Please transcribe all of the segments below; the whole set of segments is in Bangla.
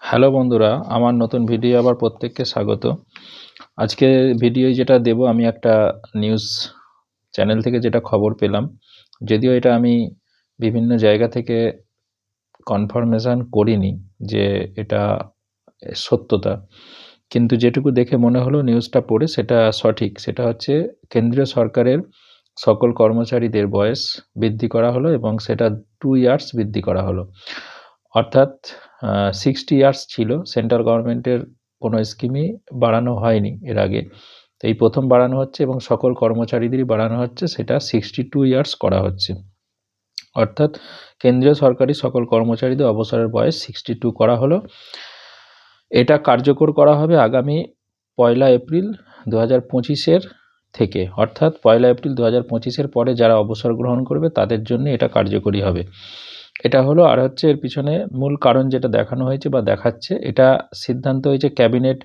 হ্যালো বন্ধুরা, আমার নতুন ভিডিও আবার প্রত্যেককে স্বাগত। আজকে ভিডিও যেটা দেব, আমি একটা নিউজ চ্যানেল থেকে যেটা খবর পেলাম, যদিও এটা আমি বিভিন্ন জায়গা থেকে কনফার্মেশন করিনি যে এটা সত্যতা, কিন্তু যেটুকু দেখে মনে হলো নিউজটা পড়ে সেটা সঠিক। সেটা হচ্ছে কেন্দ্রীয় সরকারের সকল কর্মচারীদের বয়স বৃদ্ধি করা হলো এবং সেটা 2 ইয়ার্স বৃদ্ধি করা হলো। অর্থাৎ 60 ইয়ার্স ছিল, সেন্ট্রাল গভর্নমেন্টের কোনো স্কিমই বাড়ানো হয়নি এর আগে। তো এই প্রথম বাড়ানো হচ্ছে এবং সকল কর্মচারীদেরই বাড়ানো হচ্ছে, সেটা 62 ইয়ার্স করা হচ্ছে। অর্থাৎ কেন্দ্রীয় সরকারি সকল কর্মচারীদের অবসরের বয়স 62 করা হলো। এটা কার্যকর করা হবে আগামী 1 এপ্রিল 2025 থেকে। অর্থাৎ 1 এপ্রিল 2025 পরে যারা অবসর গ্রহণ করবে তাদের জন্য এটা কার্যকরী হবে। এটা হলো। আর হচ্ছে এর পিছনে মূল কারণ যেটা দেখানো হয়েছে বা দেখাচ্ছে, এটা সিদ্ধান্ত হয়েছে ক্যাবিনেট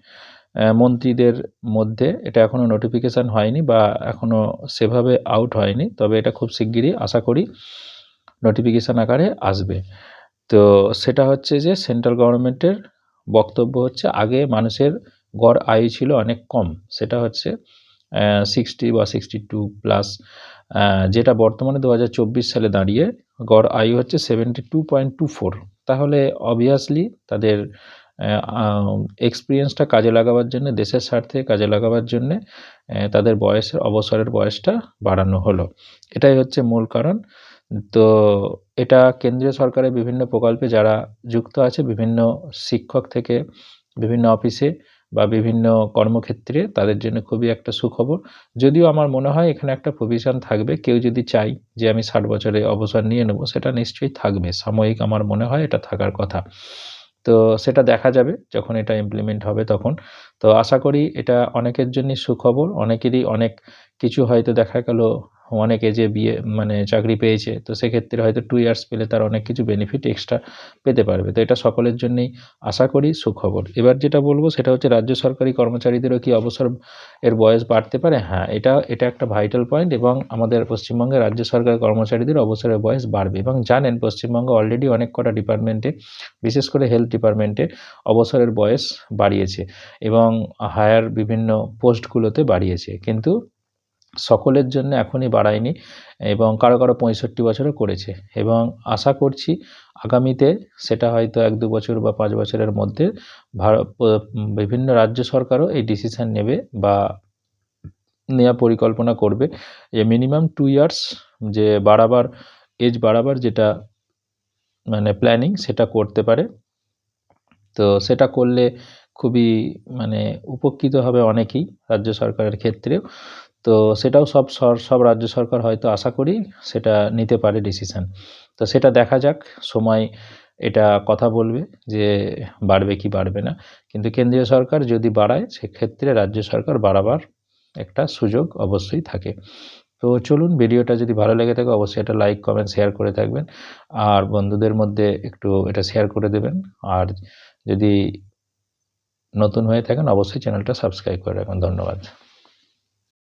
মন্ত্রীদের মধ্যে। এটা এখনও নোটিফিকেশান হয়নি বা এখনও সেভাবে আউট হয়নি, তবে এটা খুব শিগগিরই আশা করি নোটিফিকেশান আকারে আসবে। তো সেটা হচ্ছে যে সেন্ট্রাল গভর্নমেন্টের বক্তব্য হচ্ছে আগে মানুষের গড় আয়ু ছিল অনেক কম, সেটা হচ্ছে 60 বা 62 প্লাস, যেটা বর্তমানে 2024 সালে দাঁড়িয়ে গড় আয়ু হচ্ছে 72.24। তাহলে অবভিয়াসলি তাদের এক্সপিরিয়েন্সটা কাজে লাগাবার জন্য, দেশের স্বার্থে কাজে লাগাবার জন্যে তাদের অবসরের বয়সটা বাড়ানো হলো। এটাই হচ্ছে মূল কারণ। তো এটা কেন্দ্রীয় সরকারের বিভিন্ন প্রকল্পে যারা যুক্ত আছে, বিভিন্ন শিক্ষক থেকে বিভিন্ন অফিসে বা বিভিন্ন কর্মক্ষেত্রে, তাদের জন্য খুবই একটা সুখবর। যদিও আমার মনে হয় এখানে একটা প্রভিশন থাকবে, কেউ যদি চায় যে আমি 60 বছরে অবসর নিয়ে নেব, সেটা নিশ্চয়ই থাকবে সাময়িক, আমার মনে হয় এটা থাকার কথা। তো সেটা দেখা যাবে যখন এটা ইমপ্লিমেন্ট হবে তখন। তো আশা করি এটা অনেকের জন্যই সুখবর। অনেকেরই অনেক কিছু হয়তো দেখা গেল, অনেকে যে চাকরি পেয়েছে, তো সেক্ষেত্রে হয়তো 2 ইয়ার্স পেলে তার অনেক কিছু বেনিফিট এক্সট্রা পেতে পারবে। তো এটা সকলের জন্যই আশা করি সুখবর। এবার যেটা বলব সেটা হচ্ছে রাজ্য সরকারি কর্মচারীদেরও কি অবসর এর বয়স বাড়তে পারে? হ্যাঁ, এটা একটা ভাইটাল পয়েন্ট, এবং আমাদের পশ্চিমবঙ্গের রাজ্য সরকারি কর্মচারীদের অবসরের বয়স বাড়বে। এবং জানেন পশ্চিমবঙ্গে অলরেডি অনেক কটা ডিপার্টমেন্টে, বিশেষ করে হেলথ ডিপার্টমেন্টে অবসরের বয়স বাড়িয়েছে এবং হায়ার বিভিন্ন পোস্টগুলোতে বাড়িয়েছে, কিন্তু সকলের জন্য এখনই বাড়ায়নি, এবং কারো 65 বছরও করেছে। এবং আশা করছি আগামীতে সেটা হয়তো 1-2 বছর বা 5 বছরের মধ্যে বিভিন্ন রাজ্য সরকারও এই ডিসিশন নেবে বা নেওয়ার পরিকল্পনা করবে যে মিনিমাম 2 ইয়ার্স যে এজ বাড়াবার যেটা প্ল্যানিং, সেটা করতে পারে। তো সেটা করলে খুবই উপকৃত হবে অনেকেই রাজ্য সরকারের ক্ষেত্রেও। তো সেটাও সব রাজ্য সরকার হয়তো আশা করি সেটা নিতে পারে ডিসিশান। তো সেটা দেখা যাক, সময় এটা কথা বলবে যে বাড়বে কি বাড়বে না। কিন্তু কেন্দ্রীয় সরকার যদি বাড়ায়, সেক্ষেত্রে রাজ্য সরকার বাড়াবার একটা সুযোগ অবশ্যই থাকে। তো চলুন, ভিডিওটা যদি ভালো লেগে থাকে অবশ্যই এটা লাইক, কমেন্ট, শেয়ার করে থাকবেন, আর বন্ধুদের মধ্যে একটু এটা শেয়ার করে দেবেন। আর যদি নতুন হয়ে থাকেন অবশ্যই চ্যানেলটা সাবস্ক্রাইব করে রাখবেন। ধন্যবাদ।